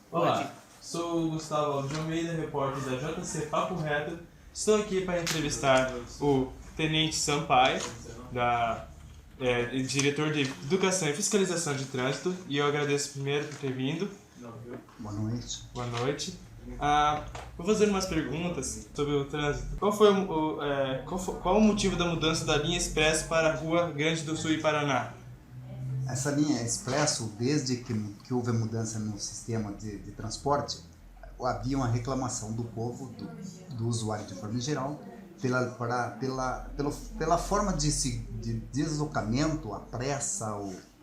Olá, sou o Gustavo Alves de Almeida, repórter da JC Papo Reto. Estou aqui para entrevistar o Tenente Sampaio, diretor de Educação e Fiscalização de Trânsito, e eu agradeço primeiro por ter vindo. Boa noite. Boa noite. Vou fazer umas perguntas sobre o trânsito. Qual o motivo da mudança da linha expressa para a Rua Grande do Sul e Paraná? Essa linha Expresso, desde que houve a mudança no sistema de transporte, havia uma reclamação do povo, do usuário de forma geral, pela forma de deslocamento, a pressa,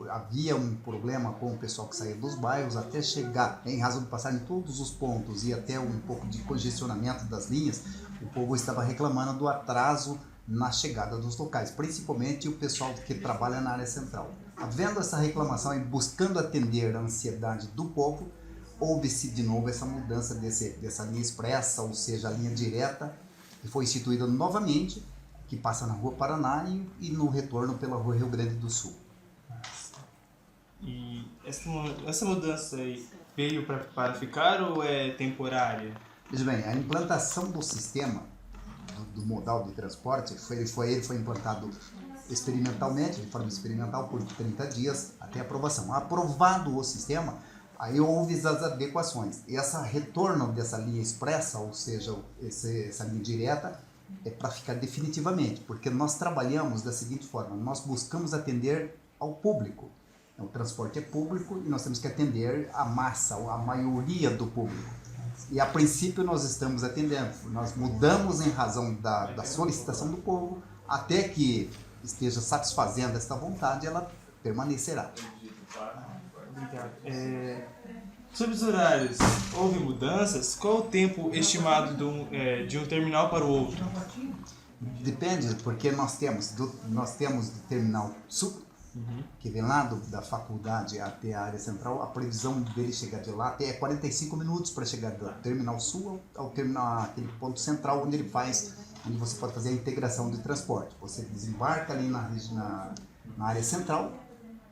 havia um problema com o pessoal que saía dos bairros até chegar, em razão de passar em todos os pontos e até um pouco de congestionamento das linhas, o povo estava reclamando do atraso na chegada dos locais, principalmente o pessoal que trabalha na área central. Havendo essa reclamação e buscando atender a ansiedade do povo, houve-se de novo essa mudança dessa linha expressa, ou seja, a linha direta, que foi instituída novamente, que passa na Rua Paraná e no retorno pela Rua Rio Grande do Sul. E essa mudança aí veio para ficar ou é temporária? Veja bem, a implantação do sistema do modal de transporte foi implantado experimentalmente, de forma experimental, por 30 dias até aprovação. Aprovado o sistema, aí houve as adequações. E esse retorno dessa linha expressa, ou seja, essa linha direta, é para ficar definitivamente, porque nós trabalhamos da seguinte forma: nós buscamos atender ao público. O transporte é público e nós temos que atender a massa, a maioria do público. E a princípio nós estamos atendendo, nós mudamos em razão da solicitação do povo, até que esteja satisfazendo esta vontade, ela permanecerá. Obrigado. Sobre os horários, houve mudanças? Qual o tempo estimado de um terminal para o outro? Depende, porque nós temos do terminal sul, que vem lá da faculdade até a área central. A previsão dele chegar de lá até 45 minutos para chegar do terminal sul ao terminal, aquele ponto central onde você pode fazer a integração de transporte. Você desembarca ali na área central,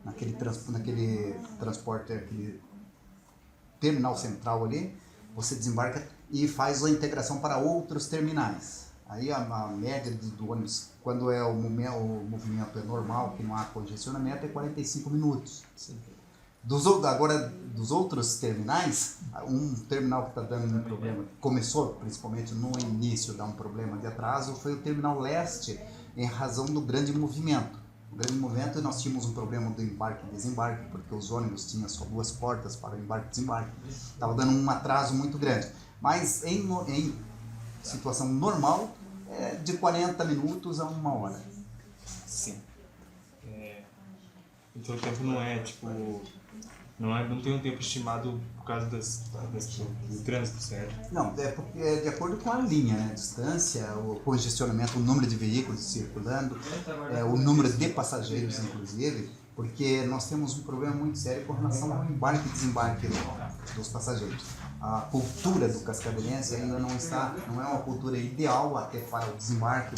naquele transporte, aquele terminal central ali, você desembarca e faz a integração para outros terminais. Aí a média do ônibus, quando o movimento é normal, que não há congestionamento, é 45 minutos. Sim. Dos outros terminais, um terminal que está dando um problema, começou principalmente no início a dar um problema de atraso, foi o terminal leste, em razão do grande movimento. O grande movimento, nós tínhamos um problema do embarque e desembarque, porque os ônibus tinham só 2 portas para o embarque e desembarque. Estava dando um atraso muito grande. Mas em situação normal, é de 40 minutos a 1 hora. Sim. Então o tempo não é não tem um tempo estimado por causa do trânsito, certo? Não, porque é de acordo com a linha, né? A distância, o congestionamento, o número de veículos circulando, o número de passageiros, inclusive, porque nós temos um problema muito sério com relação ao embarque e desembarque dos passageiros. A cultura do cascavelense ainda não é uma cultura ideal até para o desembarque.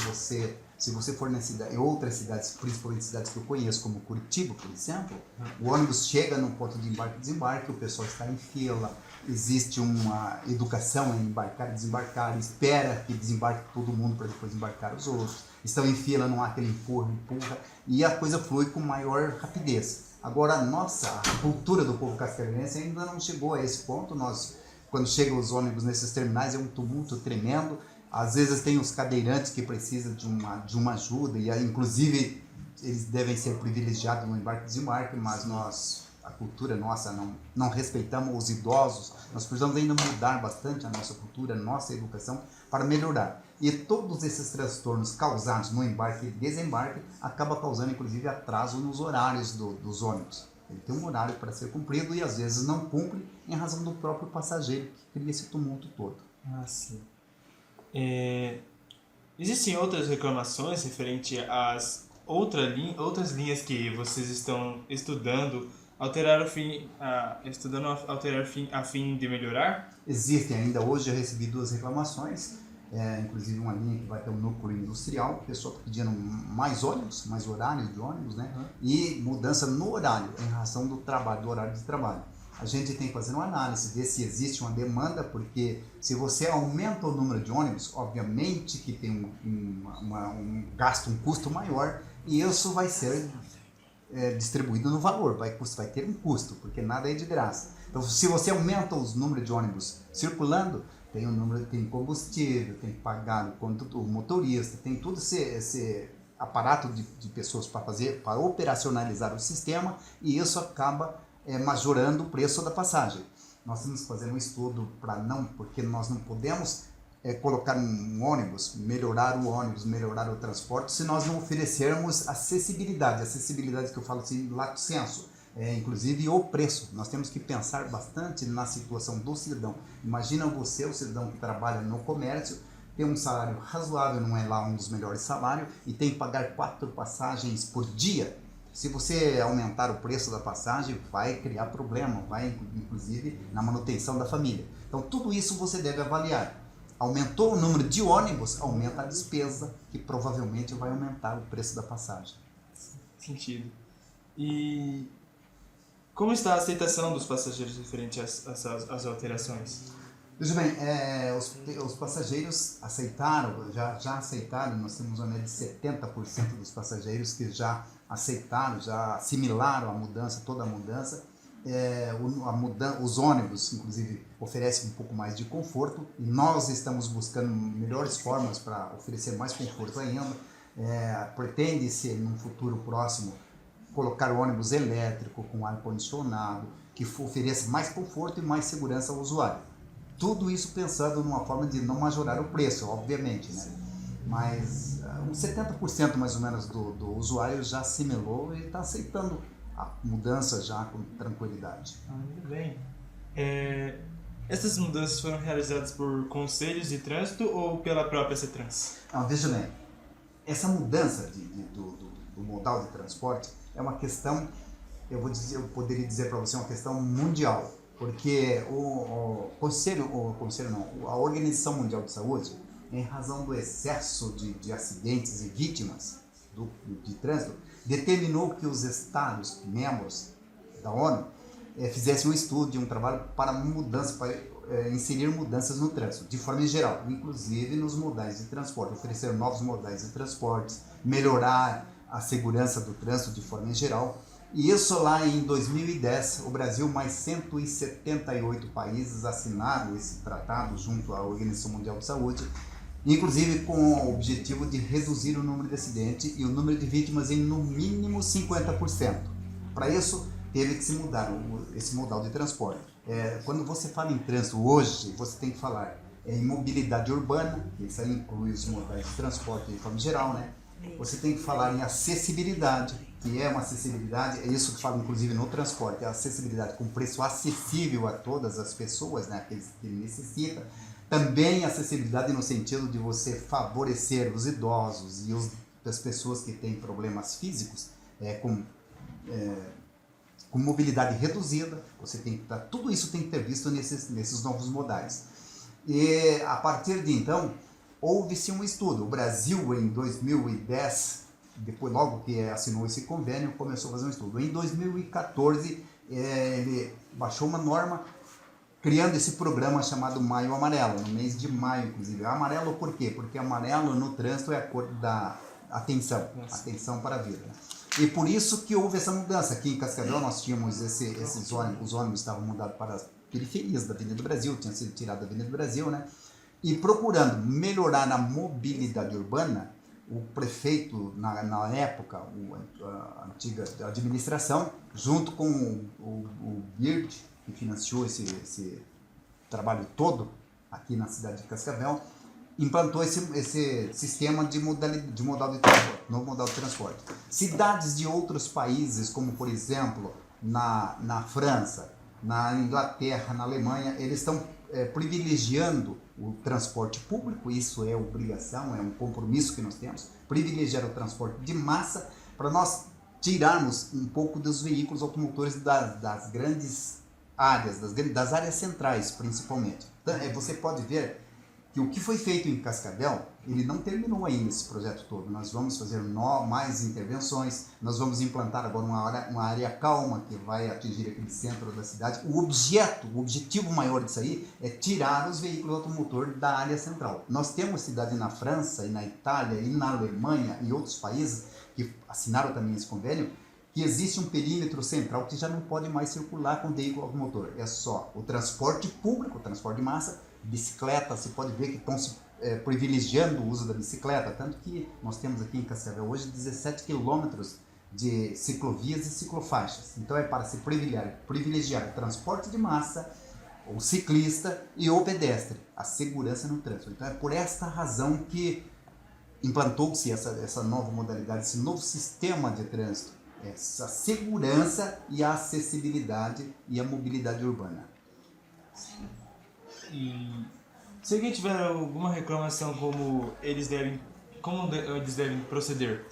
Se você for em outras cidades, principalmente cidades que eu conheço, como Curitiba, por exemplo, o ônibus chega no ponto de embarque e desembarque, o pessoal está em fila, existe uma educação em embarcar e desembarcar, espera que desembarque todo mundo para depois embarcar os outros, estão em fila, não há aquele empurra, e a coisa flui com maior rapidez. Agora, a cultura do povo cascavelense ainda não chegou a esse ponto. Quando chegam os ônibus nesses terminais, é um tumulto tremendo. Às vezes tem os cadeirantes que precisam de uma ajuda, e inclusive eles devem ser privilegiados no embarque e desembarque, mas a cultura nossa, não respeitamos os idosos. Nós precisamos ainda mudar bastante a nossa cultura, a nossa educação, para melhorar. E todos esses transtornos causados no embarque e desembarque acabam causando inclusive atraso nos horários dos ônibus. Ele tem um horário para ser cumprido e às vezes não cumpre em razão do próprio passageiro, que cria esse tumulto todo. Sim. Existem outras reclamações referente às outras linhas que vocês estão estudando alterar a fim de melhorar? Existem ainda. Hoje eu recebi 2 reclamações, inclusive uma linha que vai ter um núcleo industrial, o pessoal pedindo mais ônibus, mais horários de ônibus, né? E mudança no horário, em razão do horário de trabalho. a gente tem que fazer uma análise, ver se existe uma demanda, porque se você aumenta o número de ônibus, obviamente que tem um gasto, um custo maior, e isso vai ser distribuído no valor, vai ter um custo, porque nada é de graça. Então, se você aumenta os números de ônibus circulando, tem combustível, tem que pagar o motorista, tem todo esse aparato de pessoas para operacionalizar o sistema, e isso acaba majorando o preço da passagem. Nós temos que fazer um estudo porque nós não podemos colocar um ônibus, melhorar o transporte, se nós não oferecermos acessibilidade que eu falo assim, lato sensu, inclusive o preço. Nós temos que pensar bastante na situação do cidadão. Imagina você, o cidadão que trabalha no comércio, tem um salário razoável, não é lá um dos melhores salários, e tem que pagar 4 passagens por dia. Se você aumentar o preço da passagem, vai criar problema, vai inclusive na manutenção da família. Então tudo isso você deve avaliar. Aumentou o número de ônibus, aumenta a despesa, que provavelmente vai aumentar o preço da passagem. Sentido. E como está a aceitação dos passageiros referente às alterações? Veja bem, os passageiros aceitaram, já aceitaram, nós temos uma média de 70% dos passageiros que já aceitaram, já assimilaram toda a mudança. Os ônibus, inclusive, oferecem um pouco mais de conforto, e nós estamos buscando melhores formas para oferecer mais conforto ainda. Pretende-se, num futuro próximo, colocar ônibus elétrico com ar-condicionado, que ofereça mais conforto e mais segurança ao usuário. Tudo isso pensando numa forma de não majorar o preço, obviamente, né? Mas uns 70% mais ou menos do usuário já assimilou e está aceitando a mudança já com tranquilidade. Muito bem. Essas mudanças foram realizadas por conselhos de trânsito ou pela própria CETRANS? Veja bem, essa mudança do modal de transporte é uma questão, eu poderia dizer para você, uma questão mundial, porque a Organização Mundial de Saúde, em razão do excesso de acidentes e vítimas de trânsito, determinou que os Estados membros da ONU fizessem um estudo, um trabalho para inserir mudanças no trânsito, de forma geral, inclusive nos modais de transporte, oferecer novos modais de transporte, melhorar a segurança do trânsito de forma geral. E isso lá em 2010, o Brasil mais 178 países assinaram esse tratado junto à Organização Mundial de Saúde, inclusive com o objetivo de reduzir o número de acidentes e o número de vítimas em no mínimo 50%. Para isso, teve que se mudar esse modal de transporte. Quando você fala em trânsito hoje, você tem que falar em mobilidade urbana, isso aí inclui os modais de transporte de forma geral, né? Você tem que falar em acessibilidade, que é uma acessibilidade, é isso que fala inclusive no transporte, a acessibilidade com preço acessível a todas as pessoas, né, aqueles que necessitam. Também acessibilidade no sentido de você favorecer os idosos e as pessoas que têm problemas físicos, com mobilidade reduzida. Você tem que tudo isso tem que ter visto nesses novos modais. E a partir de então, houve-se um estudo. O Brasil, em 2010, depois logo que assinou esse convênio, começou a fazer um estudo. Em 2014, ele baixou uma norma criando esse programa chamado Maio Amarelo, no mês de maio, inclusive. Amarelo por quê? Porque amarelo no trânsito é a cor da atenção, atenção para a vida. E por isso que houve essa mudança. Aqui em Cascavel nós tínhamos esses ônibus, os ônibus estavam mudados para as periferias da Avenida do Brasil, tinha sido tirado da Avenida do Brasil, né? E procurando melhorar a mobilidade urbana, o prefeito, na época, a antiga administração, junto com o BIRD, que financiou esse trabalho todo aqui na cidade de Cascavel, implantou esse sistema de modal de transporte, novo modal de transporte. Cidades de outros países, como por exemplo na França, na Inglaterra, na Alemanha, eles estão privilegiando o transporte público. Isso é obrigação, é um compromisso que nós temos, privilegiar o transporte de massa para nós tirarmos um pouco dos veículos automotores das grandes áreas, das áreas centrais principalmente. Então, você pode ver que o que foi feito em Cascavel, ele não terminou ainda esse projeto todo. Nós vamos fazer mais intervenções, nós vamos implantar agora uma área calma que vai atingir aquele centro da cidade. O objetivo maior disso aí é tirar os veículos automotor da área central. Nós temos cidade na França e na Itália e na Alemanha e outros países que assinaram também esse convênio, que existe um perímetro central que já não pode mais circular com veículo automotor. É só o transporte público, o transporte de massa, bicicleta. Você pode ver que estão se privilegiando o uso da bicicleta, tanto que nós temos aqui em Cascavel hoje 17 quilômetros de ciclovias e ciclofaixas. Então é para se privilegiar o transporte de massa, o ciclista e o pedestre, a segurança no trânsito. Então é por esta razão que implantou-se essa nova modalidade, esse novo sistema de trânsito, essa segurança e a acessibilidade e a mobilidade urbana. E se alguém tiver alguma reclamação, como eles devem proceder?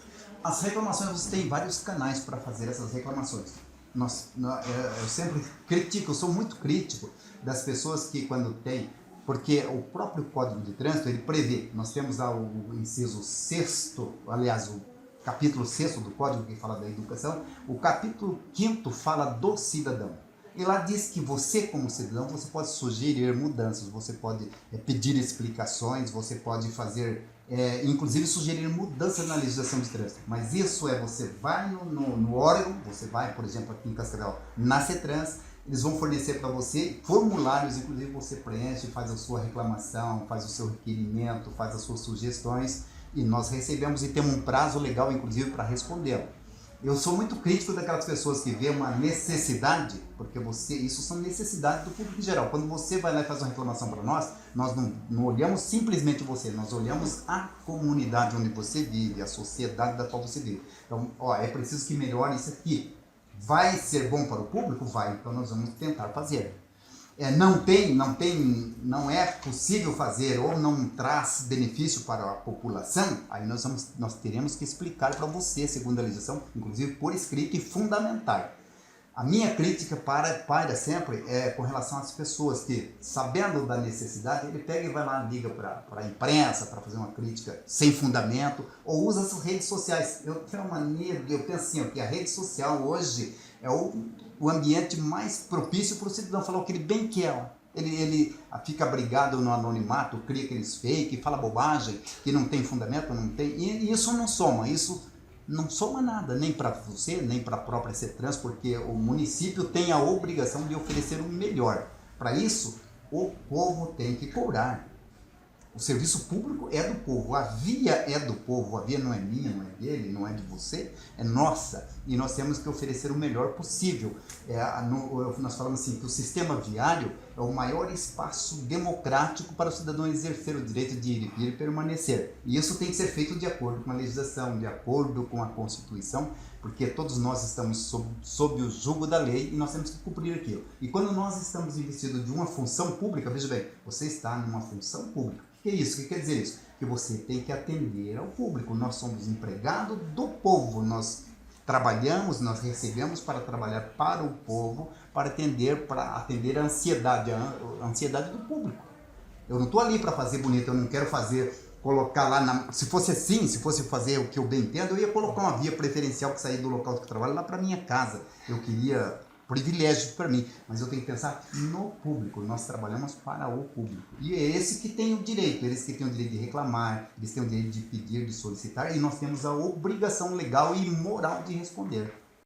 As reclamações, você tem vários canais para fazer essas reclamações. Eu sempre critico, eu sou muito crítico das pessoas que quando tem, porque o próprio Código de Trânsito, ele prevê, nós temos lá o inciso 6º, aliás, o capítulo 6º do Código que fala da educação, o capítulo 5º fala do cidadão. E lá diz que você, como cidadão, você pode sugerir mudanças, você pode pedir explicações, você pode fazer, inclusive sugerir mudanças na legislação de trânsito. Mas isso você vai no órgão, você vai, por exemplo, aqui em Cascavel, na CETRANS, eles vão fornecer para você formulários, inclusive você preenche, faz a sua reclamação, faz o seu requerimento, faz as suas sugestões, e nós recebemos e temos um prazo legal, inclusive, para respondê-lo. Eu sou muito crítico daquelas pessoas que vêem uma necessidade, porque isso são necessidades do público em geral. Quando você vai lá e faz uma reclamação para nós não olhamos simplesmente você, nós olhamos a comunidade onde você vive, a sociedade da qual você vive. Então, é preciso que melhore isso aqui. Vai ser bom para o público? Vai, então nós vamos tentar fazer. Não é possível fazer ou não traz benefício para a população, aí nós teremos que explicar para você, segundo a legislação, inclusive por escrito, e fundamentar. A minha crítica para sempre é com relação às pessoas que, sabendo da necessidade, ele pega e vai lá, liga para a imprensa para fazer uma crítica sem fundamento, ou usa as redes sociais. Eu penso assim, que a rede social hoje é o ambiente mais propício para o cidadão falar o que ele bem quer. Ele fica abrigado no anonimato, cria aqueles fake, fala bobagem, que não tem fundamento, não tem. E isso não soma, não soma nada, nem para você, nem para a própria CETRANS, porque o município tem a obrigação de oferecer o melhor. Para isso, o povo tem que cobrar. O serviço público é do povo, a via é do povo, a via não é minha, não é dele, não é de você, é nossa. E nós temos que oferecer o melhor possível. Nós falamos assim, que o sistema viário é o maior espaço democrático para o cidadão exercer o direito de ir e vir e permanecer. E isso tem que ser feito de acordo com a legislação, de acordo com a Constituição, porque todos nós estamos sob o jugo da lei e nós temos que cumprir aquilo. E quando nós estamos investidos de uma função pública, veja bem, você está numa função pública. O que é isso? O que quer dizer isso? Que você tem que atender ao público. Nós somos empregados do povo, nós trabalhamos, nós recebemos para trabalhar para o povo, para atender a ansiedade do público. Eu não estou ali para fazer bonito, eu não quero colocar lá, se fosse assim, se fosse fazer o que eu bem entendo, eu ia colocar uma via preferencial que sair do local que eu trabalho lá para minha casa. Eu queria privilégio para mim, mas eu tenho que pensar no público, nós trabalhamos para o público. E é esse que tem o direito, eles que têm o direito de reclamar, eles têm o direito de pedir, de solicitar, e nós temos a obrigação legal e moral de responder.